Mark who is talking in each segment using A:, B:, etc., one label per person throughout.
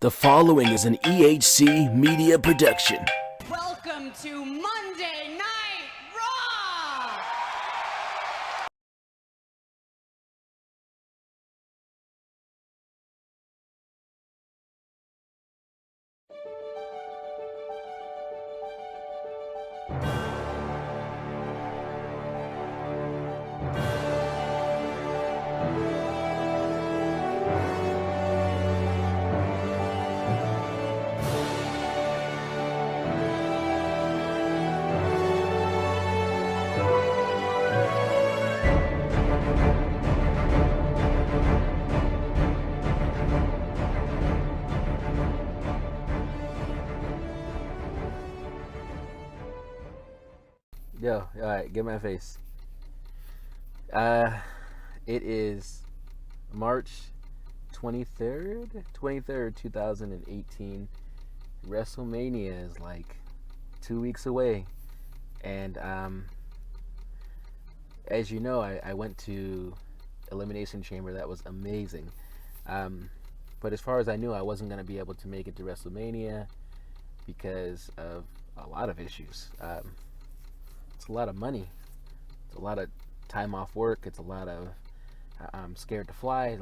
A: The following is an EHC media production.
B: Welcome to Monday Night Raw!
C: Yo, alright, get my face. It is March 23rd, 2018. WrestleMania is like 2 weeks away. And, as you know, I went to Elimination Chamber. That was amazing. But as far as I knew, I wasn't going to be able to make it to WrestleMania because of a lot of issues. It's a lot of money. It's a lot of time off work. It's a lot of I'm scared to fly.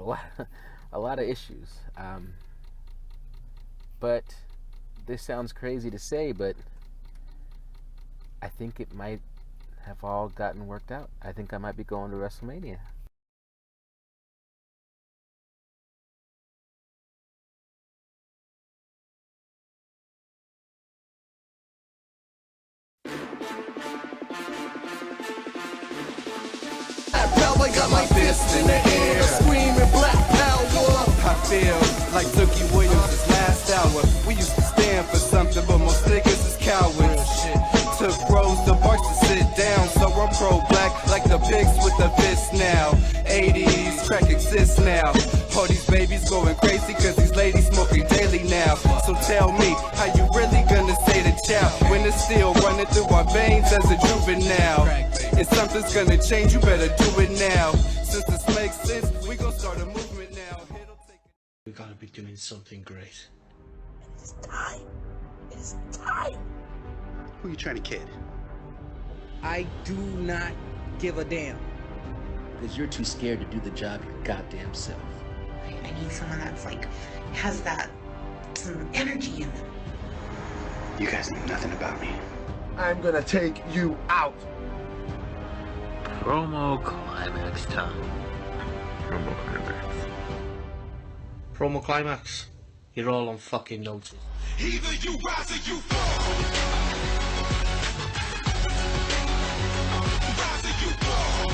C: A lot of issues. But this sounds crazy to say, but I think it might have all gotten worked out. I think I might be going to WrestleMania.
D: I got my fist in the air, screaming black power. I feel like Dookie Williams' last hour. We used to stand for something, but most niggas is cowards. Took bros to parks to sit down, so I'm pro-black like the pigs with the fist now. 80s, crack exists now. All these babies going crazy cause these ladies smoking daily now. So tell me, how you really gonna say the chow when it's still running through our veins as a juvenile? If something's gonna change, you better do it now. Since this makes sense, we gon' start a movement now.
E: We gotta be doing something great.
F: It's time. It's time.
G: Who are you trying to kid?
H: I do not give a damn.
I: Because you're too scared to do the job your goddamn self.
F: I need someone that's has that some energy in them.
G: You guys know nothing about me.
D: I'm gonna take you out.
E: Promo climax time. Promo climax. You're all on fucking notice.
D: Either you rise or you fall. Rise or you fall.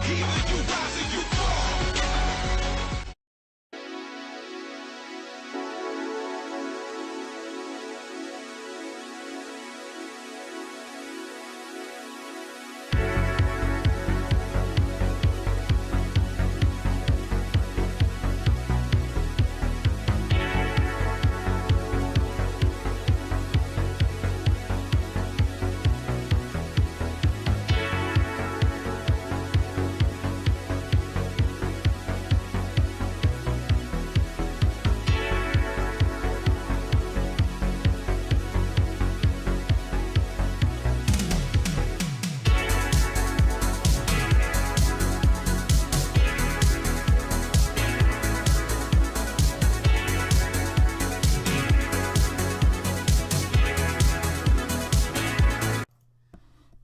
D: Either you rise or you fall.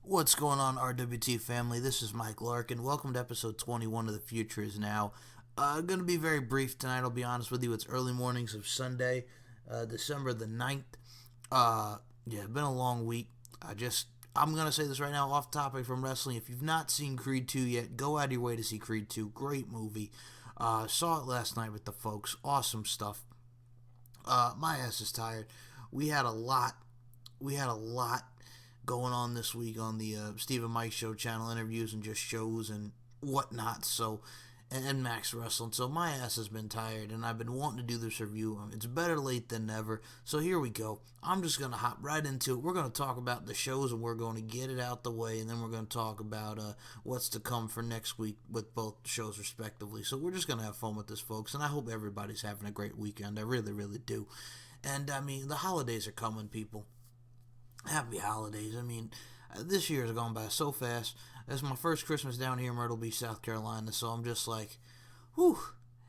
J: What's going on, RWT family? This is Mike Larkin. Welcome to episode 21 of The Future Is Now. Going to be very brief tonight, I'll be honest with you. It's early mornings of Sunday, December the 9th. Been a long week. I'm going to say this right now, off topic from wrestling. If you've not seen Creed 2 yet, go out of your way to see Creed 2. Great movie. Saw it last night with the folks. Awesome stuff. My ass is tired. We had a lot going on this week on the Steve and Mike Show channel, interviews and just shows and whatnot. So, and Max Wrestling. So my ass has been tired, and I've been wanting to do this review. It's better late than never. So here we go. I'm just going to hop right into it. We're going to talk about the shows, and we're going to get it out the way, and then we're going to talk about what's to come for next week with both shows respectively. So we're just going to have fun with this, folks, and I hope everybody's having a great weekend. I really, really do. And, I mean, the holidays are coming, people. Happy holidays. I mean, this year has gone by so fast. It's my first Christmas down here in Myrtle Beach, South Carolina, so I'm just like, whew.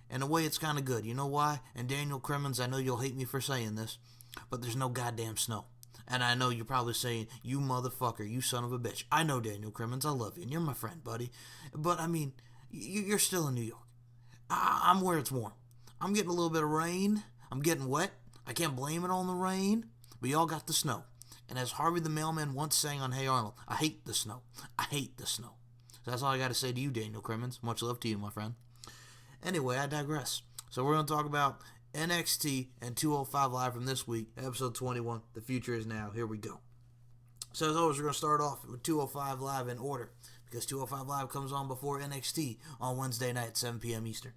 J: In a way, it's kind of good. You know why? And Daniel Crimmins, I know you'll hate me for saying this, but there's no goddamn snow. And I know you're probably saying, you motherfucker, you son of a bitch. I know, Daniel Crimmins, I love you, and you're my friend, buddy. But, I mean, you're still in New York. I'm where it's warm. I'm getting a little bit of rain. I'm getting wet. I can't blame it on the rain, but y'all got the snow. And as Harvey the Mailman once sang on Hey Arnold, I hate the snow. I hate the snow. So that's all I got to say to you, Daniel Crimmins. Much love to you, my friend. Anyway, I digress. So we're going to talk about NXT and 205 Live from this week, episode 21. The future is now. Here we go. So as always, we're going to start off with 205 Live in order, because 205 Live comes on before NXT on Wednesday night at 7 p.m. Eastern.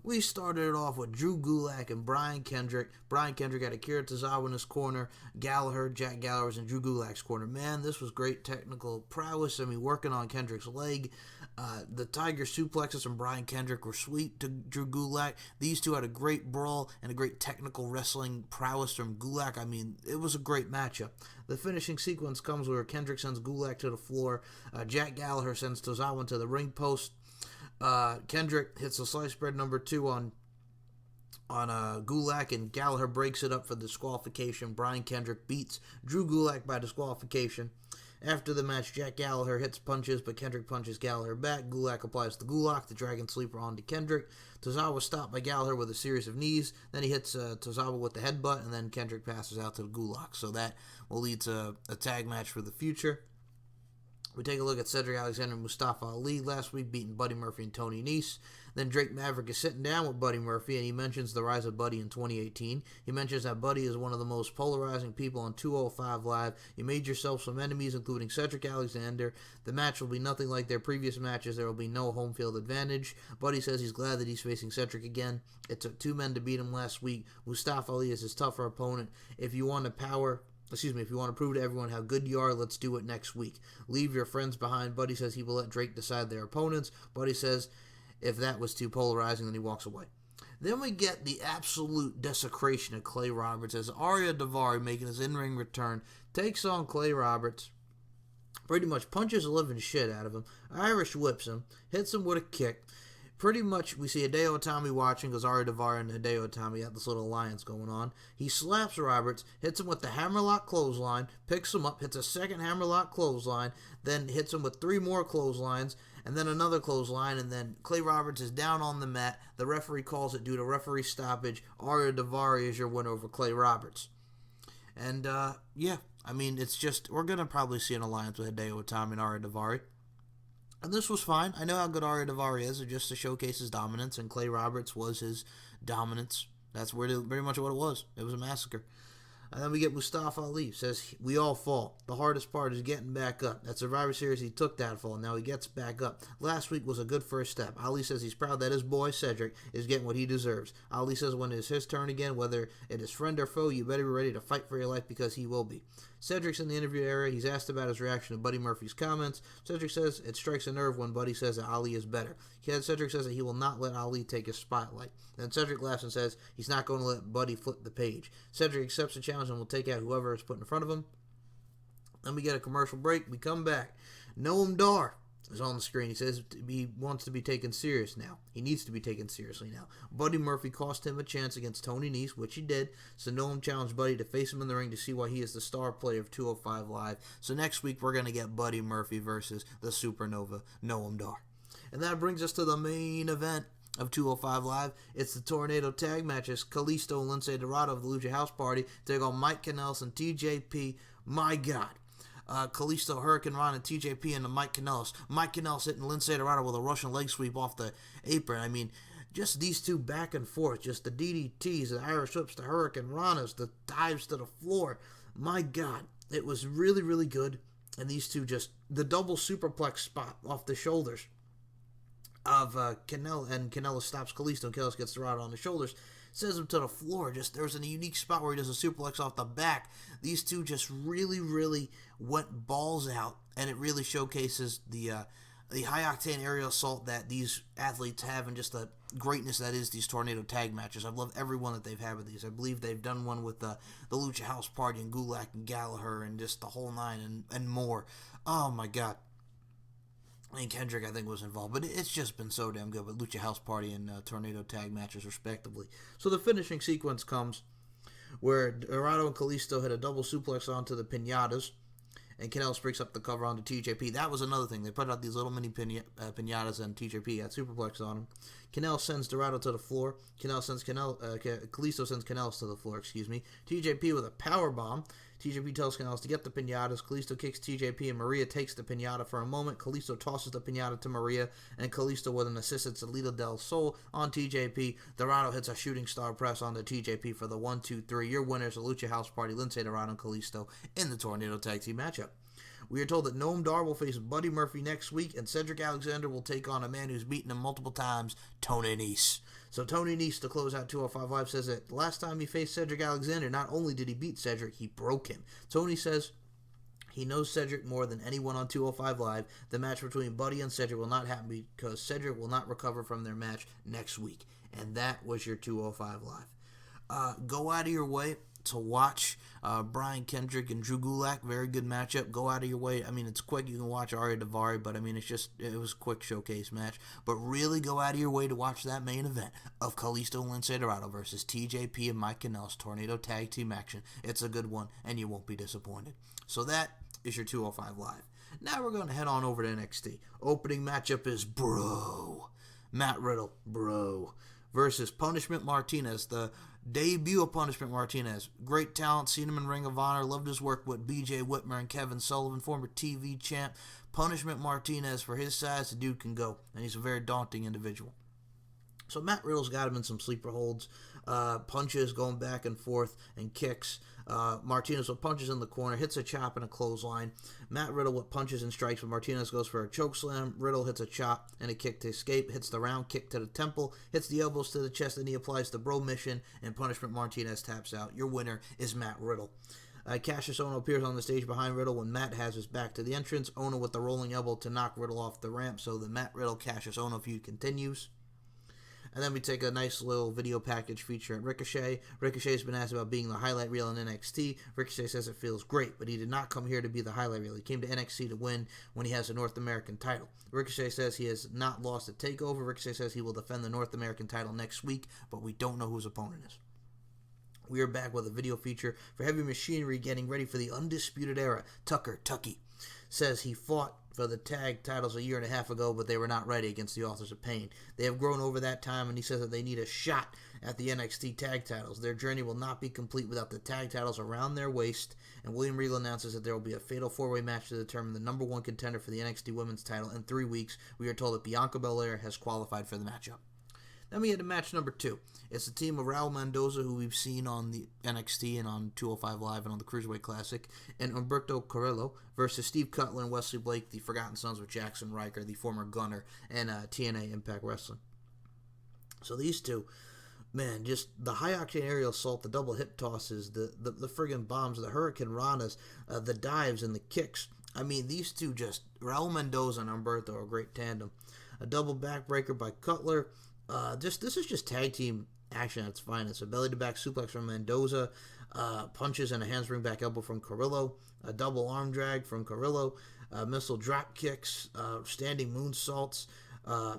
J: We started it off with Drew Gulak and Brian Kendrick. Brian Kendrick had Akira Tozawa in his corner. Jack Gallagher was in Drew Gulak's corner. Man, this was great technical prowess. I mean, working on Kendrick's leg. The Tiger suplexes from Brian Kendrick were sweet to Drew Gulak. These two had a great brawl and a great technical wrestling prowess from Gulak. I mean, it was a great matchup. The finishing sequence comes where Kendrick sends Gulak to the floor. Jack Gallagher sends Tozawa to the ring post. Kendrick hits a slice spread number 2 on Gulak, and Gallagher breaks it up for disqualification. Brian Kendrick beats Drew Gulak by disqualification. After the match, Jack Gallagher hits punches, but Kendrick punches Gallagher back. Gulak applies the Gulak, the Dragon Sleeper, onto Kendrick. Tozawa stopped by Gallagher with a series of knees. Then he hits Tozawa with the headbutt, and then Kendrick passes out to the Gulak. So that will lead to a tag match for the future. We take a look at Cedric Alexander and Mustafa Ali last week, beating Buddy Murphy and Tony Nese. Then Drake Maverick is sitting down with Buddy Murphy, and he mentions the rise of Buddy in 2018. He mentions that Buddy is one of the most polarizing people on 205 Live. You made yourself some enemies, including Cedric Alexander. The match will be nothing like their previous matches. There will be no home field advantage. Buddy says he's glad that he's facing Cedric again. It took 2 men to beat him last week. Mustafa Ali is his tougher opponent. If you want to prove to everyone how good you are, let's do it next week. Leave your friends behind. Buddy says he will let Drake decide their opponents. Buddy says if that was too polarizing, then he walks away. Then we get the absolute desecration of Clay Roberts as Arya Daivari, making his in-ring return, takes on Clay Roberts, pretty much punches the living shit out of him, Irish whips him, hits him with a kick. Pretty much, we see Hideo Itami watching because Arya Daivari and Hideo Itami have this little alliance going on. He slaps Roberts, hits him with the hammerlock clothesline, picks him up, hits a second hammerlock clothesline, then hits him with 3 more clotheslines, and then another clothesline, and then Clay Roberts is down on the mat. The referee calls it due to referee stoppage. Arya Daivari is your winner over Clay Roberts. And, yeah, I mean, it's just, we're going to probably see an alliance with Hideo Itami and Arya Daivari. And this was fine. I know how good Arya Daivari is, just to showcase his dominance, and Clay Roberts was his dominance. That's pretty much what it was. It was a massacre. And then we get Mustafa Ali. Says, we all fall. The hardest part is getting back up. At Survivor Series, he took that fall. Now he gets back up. Last week was a good first step. Ali says he's proud that his boy, Cedric, is getting what he deserves. Ali says when it's his turn again, whether it is friend or foe, you better be ready to fight for your life because he will be. Cedric's in the interview area. He's asked about his reaction to Buddy Murphy's comments. Cedric says it strikes a nerve when Buddy says that Ali is better. Cedric says that he will not let Ali take his spotlight. Then Cedric laughs and says he's not going to let Buddy flip the page. Cedric accepts the challenge and will take out whoever is put in front of him. Then we get a commercial break. We come back. Noam Dar is on the screen. He says he wants to be taken serious now. He needs to be taken seriously now. Buddy Murphy cost him a chance against Tony Nese, which he did. So Noam challenged Buddy to face him in the ring to see why he is the star player of 205 Live. So next week we're going to get Buddy Murphy versus the Supernova, Noam Dar. And that brings us to the main event of 205 Live. It's the Tornado Tag Matches. Kalisto and Lince Dorado of the Lucha House Party take on Mike Kanellis and TJP. My God. Kalisto, Hurricane Ron, and TJP into Mike Kanellis. Mike Kanellis hitting Lince Dorado with a Russian leg sweep off the apron. I mean, just these two back and forth. Just the DDTs, the Irish whips, the Hurricane Ranas, the dives to the floor. My God. It was really, really good. And these two just, the double superplex spot off the shoulders. of Canelo, and Canelo stops Kalisto, and Kalisto gets Dorado on the shoulders, sends him to the floor. Just there's a unique spot where he does a suplex off the back. These two just really, really went balls out, and it really showcases the high-octane aerial assault that these athletes have, and just the greatness that is these tornado tag matches. I've loved every one that they've had with these. I believe they've done one with the Lucha House Party and Gulak and Gallagher and just the whole nine and more. Oh, my God. I mean, Kendrick, I think, was involved, but it's just been so damn good with Lucha House Party and Tornado Tag matches, respectively. So the finishing sequence comes where Dorado and Kalisto hit a double suplex onto the pinatas, and Canelo breaks up the cover onto TJP. That was another thing. They put out these little mini pinatas, and TJP had superplex on him. Canelo sends Dorado to the floor. Kalisto sends Canelo to the floor, TJP with a power bomb. TJP tells Canelo to get the pinatas. Kalisto kicks TJP, and Maria takes the pinata for a moment. Kalisto tosses the pinata to Maria, and Kalisto with an assisted Salida del Sol on TJP. Dorado hits a shooting star press onto TJP for the 1-2-3. Your winners, the Lucha House Party, Lince Dorado and Kalisto in the Tornado Tag Team matchup. We are told that Noam Dar will face Buddy Murphy next week, and Cedric Alexander will take on a man who's beaten him multiple times, Tony Nese. So Tony Nese, to close out 205 Live, says that last time he faced Cedric Alexander, not only did he beat Cedric, he broke him. Tony says he knows Cedric more than anyone on 205 Live. The match between Buddy and Cedric will not happen because Cedric will not recover from their match next week. And that was your 205 Live. Go out of your way to watch Brian Kendrick and Drew Gulak. Very good matchup. Go out of your way. I mean, it's quick. You can watch Arya Davari, but I mean, it was a quick showcase match. But really go out of your way to watch that main event of Kalisto and Lince Dorado versus TJP and Mike Kanellis Tornado Tag Team action. It's a good one, and you won't be disappointed. So that is your 205 Live. Now we're going to head on over to NXT. Opening matchup is Matt Riddle, versus Punishment Martinez, the debut of Punishment Martinez. Great talent, seen him in Ring of Honor, loved his work with BJ Whitmer and Kevin Sullivan, former TV champ. Punishment Martinez, for his size, the dude can go, and he's a very daunting individual. So Matt Riddle's got him in some sleeper holds, punches going back and forth, and kicks. Martinez with punches in the corner, hits a chop and a clothesline. Matt Riddle with punches and strikes, but Martinez goes for a choke slam. Riddle hits a chop and a kick to escape, hits the round kick to the temple, hits the elbows to the chest, and he applies the bro mission, and Punishment Martinez taps out. Your winner is Matt Riddle. Cassius Ohno appears on the stage behind Riddle when Matt has his back to the entrance. Ohno with the rolling elbow to knock Riddle off the ramp, so the Matt Riddle-Cassius Ohno feud continues. And then we take a nice little video package featuring Ricochet. Ricochet's been asked about being the highlight reel in NXT. Ricochet says it feels great, but he did not come here to be the highlight reel. He came to NXT to win when he has a North American title. Ricochet says he has not lost a takeover. Ricochet says he will defend the North American title next week, but we don't know who his opponent is. We are back with a video feature for Heavy Machinery getting ready for the Undisputed Era. Tucky says he fought for the tag titles 1.5 years ago, but they were not ready against the Authors of Pain. They have grown over that time, and he says that they need a shot at the NXT tag titles. Their journey will not be complete without the tag titles around their waist, and William Regal announces that there will be a fatal 4-way match to determine the number one contender for the NXT Women's title in 3 weeks. We are told that Bianca Belair has qualified for the matchup. Then we get to match number 2. It's the team of Raul Mendoza, who we've seen on the NXT and on 205 Live and on the Cruiserweight Classic, and Humberto Carrillo versus Steve Cutler and Wesley Blake, the Forgotten Sons of Jackson Riker, the former Gunner, and TNA Impact Wrestling. So these two, man, just the high-octane aerial assault, the double hip tosses, the friggin' bombs, the Hurricane Ranas, the dives and the kicks. I mean, these two just, Raul Mendoza and Humberto are a great tandem. A double backbreaker by Cutler. This is just tag team action at its finest. A belly-to-back suplex from Mendoza, punches and a handspring back elbow from Carrillo, a double arm drag from Carrillo, missile drop kicks, standing moonsaults.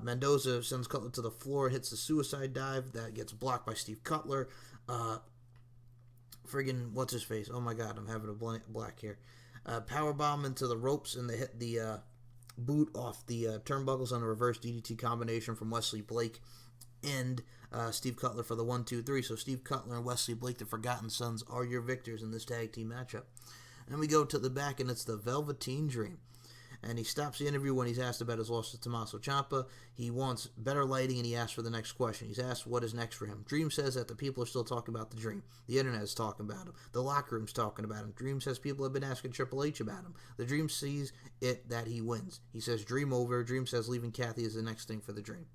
J: Mendoza sends Cutler to the floor, hits the suicide dive that gets blocked by Steve Cutler. What's his face? Oh my God, I'm having a black here. Power bomb into the ropes, and they hit the boot off the turnbuckles on a reverse DDT combination from Wesley Blake and Steve Cutler for the 1-2-3. So Steve Cutler and Wesley Blake, the Forgotten Sons, are your victors in this tag team matchup. And we go to the back, and it's the Velveteen Dream. And he stops the interview when he's asked about his loss to Tommaso Ciampa. He wants better lighting, and he asks for the next question. He's asked what is next for him. Dream says that the people are still talking about the Dream. The internet is talking about him. The locker room's talking about him. Dream says people have been asking Triple H about him. The Dream sees it that he wins. He says Dream over. Dream says leaving Kathy is the next thing for the Dream.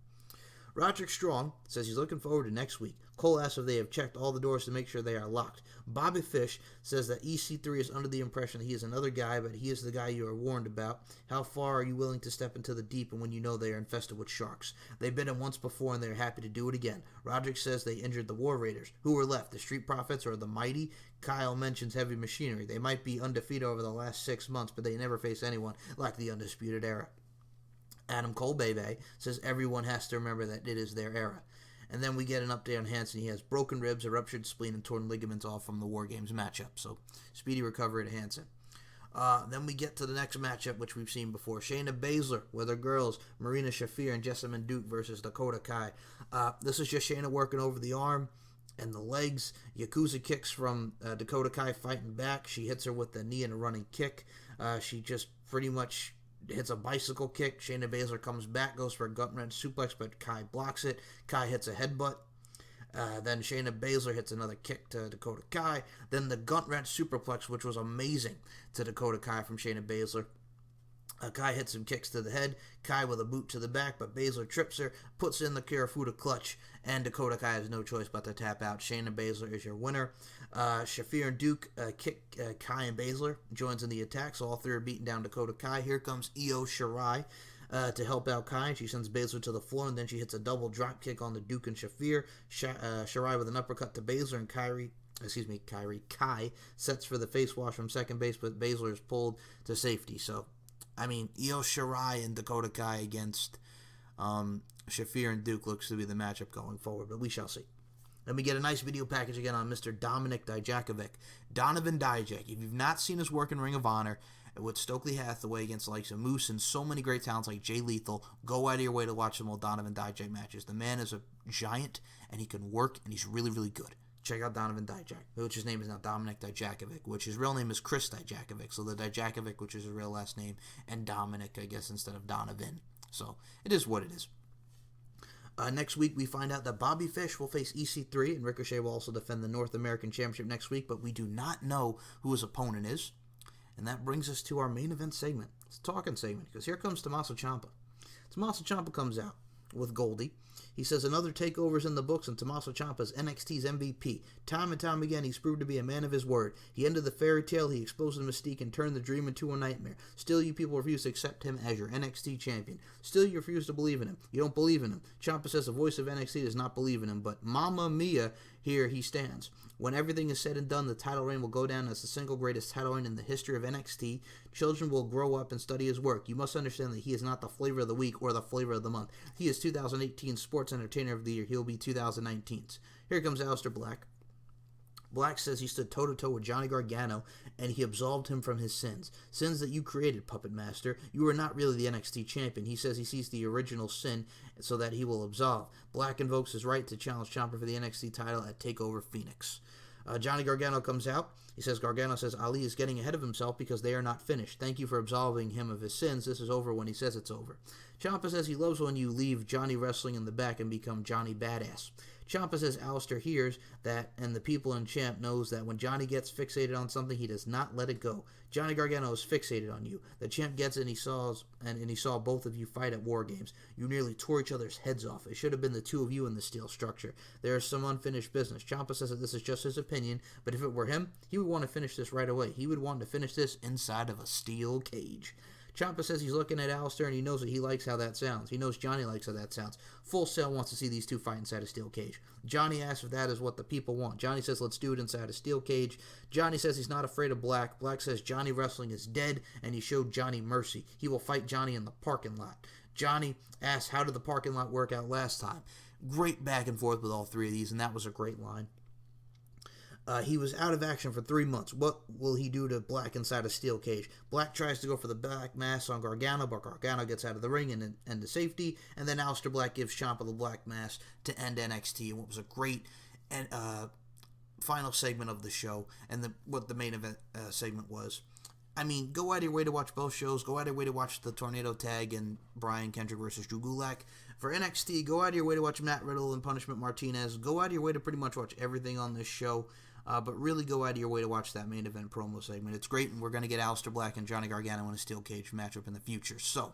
J: Roderick Strong says he's looking forward to next week. Cole asks if they have checked all the doors to make sure they are locked. Bobby Fish says that EC3 is under the impression that he is another guy, but he is the guy you are warned about. How far are you willing to step into the deep and when you know they are infested with sharks? They've been in once before and they're happy to do it again. Roderick says they injured the War Raiders. Who were left? The Street Profits or the Mighty? Kyle mentions Heavy Machinery. They might be undefeated over the last 6 months, but they never face anyone like the Undisputed Era. Adam Cole-Bebe says everyone has to remember that it is their era. And then we get an update on Hanson. He has broken ribs, a ruptured spleen, and torn ligaments all from the War Games matchup. So, speedy recovery to Hanson. Then we get to the next matchup, which we've seen before. Shayna Baszler with her girls, Marina Shafir and Jessamine Duke versus Dakota Kai. This is just Shayna working over the arm and the legs. Yakuza kicks from Dakota Kai fighting back. She hits her with the knee and a running kick. She just pretty much hits a bicycle kick. Shayna Baszler comes back, goes for a gut-wrench suplex, but Kai blocks it. Kai hits a headbutt. Then Shayna Baszler hits another kick to Dakota Kai. Then the gut-wrench superplex, which was amazing to Dakota Kai from Shayna Baszler. Kai hits some kicks to the head. Kai with a boot to the back, but Baszler trips her, puts in the Kirifuda clutch, and Dakota Kai has no choice but to tap out. Shayna Baszler is your winner. Shafir and Duke kick Kai and Baszler, joins in the attack, so all three are beating down Dakota Kai. Here comes Io Shirai to help out Kai, and she sends Baszler to the floor, and then she hits a double drop kick on the Duke and Shafir. Shirai with an uppercut to Baszler, and Kai sets for the face wash from second base, but Baszler is pulled to safety. So, I mean, Io Shirai and Dakota Kai against Shafir and Duke looks to be the matchup going forward, but we shall see. Then we get a nice video package again on Mr. Dominik Dijakovic. Donovan Dijak, if you've not seen his work in Ring of Honor with Stokely Hathaway against the likes of Moose and so many great talents like Jay Lethal, go out of your way to watch some old Donovan Dijak matches. The man is a giant, and he can work, and he's really, really good. Check out Donovan Dijak, which his name is now Dominik Dijakovic, which his real name is Chris Dijakovic. So the Dijakovic, which is his real last name, and Dominic, I guess, instead of Donovan. So it is what it is. Next week, we find out that Bobby Fish will face EC3, and Ricochet will also defend the North American Championship next week, but we do not know who his opponent is. And that brings us to our main event segment. It's a talking segment, because here comes Tommaso Ciampa. Tommaso Ciampa comes out with Goldie. He says another takeover's in the books, and Tommaso Ciampa's NXT's MVP. Time and time again, he's proved to be a man of his word. He ended the fairy tale, he exposed the mystique, and turned the dream into a nightmare. Still, you people refuse to accept him as your NXT champion. Still, you refuse to believe in him. You don't believe in him. Ciampa says the voice of NXT does not believe in him, but Mamma Mia, here he stands. When everything is said and done, the title reign will go down as the single greatest title reign in the history of NXT. Children will grow up and study his work. You must understand that he is not the flavor of the week or the flavor of the month. He is 2018 Sports Entertainer of the Year. He'll be 2019's. Here comes Aleister Black. Black says he stood toe-to-toe with Johnny Gargano, and he absolved him from his sins. Sins that you created, Puppet Master. You are not really the NXT champion. He says he sees the original sin so that he will absolve. Black invokes his right to challenge Ciampa for the NXT title at TakeOver Phoenix. Johnny Gargano comes out. Gargano says Ali is getting ahead of himself because they are not finished. Thank you for absolving him of his sins. This is over when he says it's over. Ciampa says he loves when you leave Johnny wrestling in the back and become Johnny Badass. Ciampa says Aleister hears that, and the people in Champ knows that when Johnny gets fixated on something, he does not let it go. Johnny Gargano is fixated on you. The Champ gets it, and he saw both of you fight at War Games. You nearly tore each other's heads off. It should have been the two of you in the steel structure. There is some unfinished business. Ciampa says that this is just his opinion, but if it were him, he would want to finish this right away. He would want to finish this inside of a steel cage. Ciampa says he's looking at Aleister and he knows that he likes how that sounds. He knows Johnny likes how that sounds. Full Sail wants to see these two fight inside a steel cage. Johnny asks if that is what the people want. Johnny says let's do it inside a steel cage. Johnny says he's not afraid of Black. Black says Johnny wrestling is dead and he showed Johnny mercy. He will fight Johnny in the parking lot. Johnny asks how did the parking lot work out last time. Great back and forth with all three of these, and that was a great line. He was out of action for 3 months. What will he do to Black inside a steel cage? Black tries to go for the Black Mass on Gargano, but Gargano gets out of the ring and to safety. And then Aleister Black gives Ciampa the Black Mass to end NXT. And what was a great final segment of the show, and what the main event segment was. I mean, go out of your way to watch both shows. Go out of your way to watch the Tornado Tag and Brian Kendrick versus Drew Gulak. For NXT, go out of your way to watch Matt Riddle and Punishment Martinez. Go out of your way to pretty much watch everything on this show. But really go out of your way to watch that main event promo segment. It's great, and we're going to get Aleister Black and Johnny Gargano in a steel cage matchup in the future. So,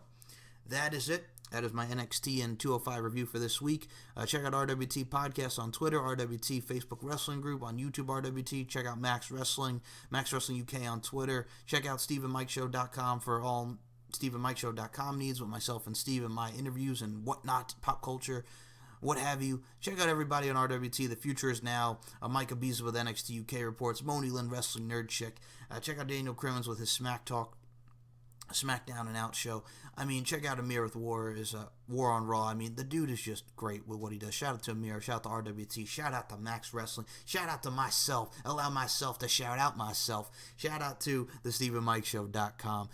J: that is it. That is my NXT and 205 review for this week. Check out RWT Podcast on Twitter, RWT Facebook Wrestling Group on YouTube, RWT. Check out Max Wrestling UK on Twitter. Check out SteveandMikeShow.com for all SteveandMikeShow.com needs with myself and Steve and my interviews and whatnot, pop culture, what have you. Check out everybody on RWT. The Future Is Now. Micah Beasley with NXT UK Reports. Moni Lynn Wrestling Nerd Chick. Check out Daniel Crimmins with his Smack Talk, SmackDown and Out show. I mean, check out Amir with War on Raw. I mean, the dude is just great with what he does. Shout out to Amir. Shout out to RWT. Shout out to Max Wrestling. Shout out to myself. Allow myself to shout out myself. Shout out to the SteveandMikeShow.com.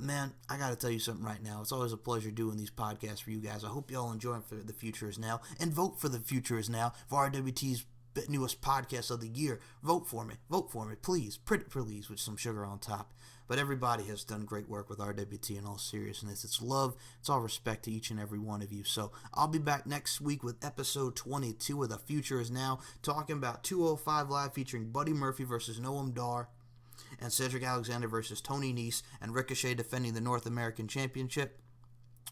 J: Man, I got to tell you something right now. It's always a pleasure doing these podcasts for you guys. I hope y'all enjoy for The Future Is Now. And vote for The Future Is Now for RWT's newest podcast of the year. Vote for me. Vote for me. Please. Pretty please with some sugar on top. But everybody has done great work with RWT in all seriousness. It's love. It's all respect to each and every one of you. So I'll be back next week with episode 22 of The Future Is Now, talking about 205 Live featuring Buddy Murphy versus Noam Dar and Cedric Alexander versus Tony Nese and Ricochet defending the North American Championship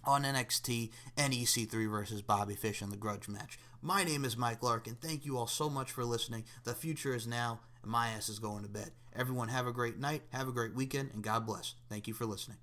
J: on NXT and EC3 versus Bobby Fish in the grudge match. My name is Mike Larkin. Thank you all so much for listening. The Future Is Now, and my ass is going to bed. Everyone have a great night, have a great weekend, and God bless. Thank you for listening.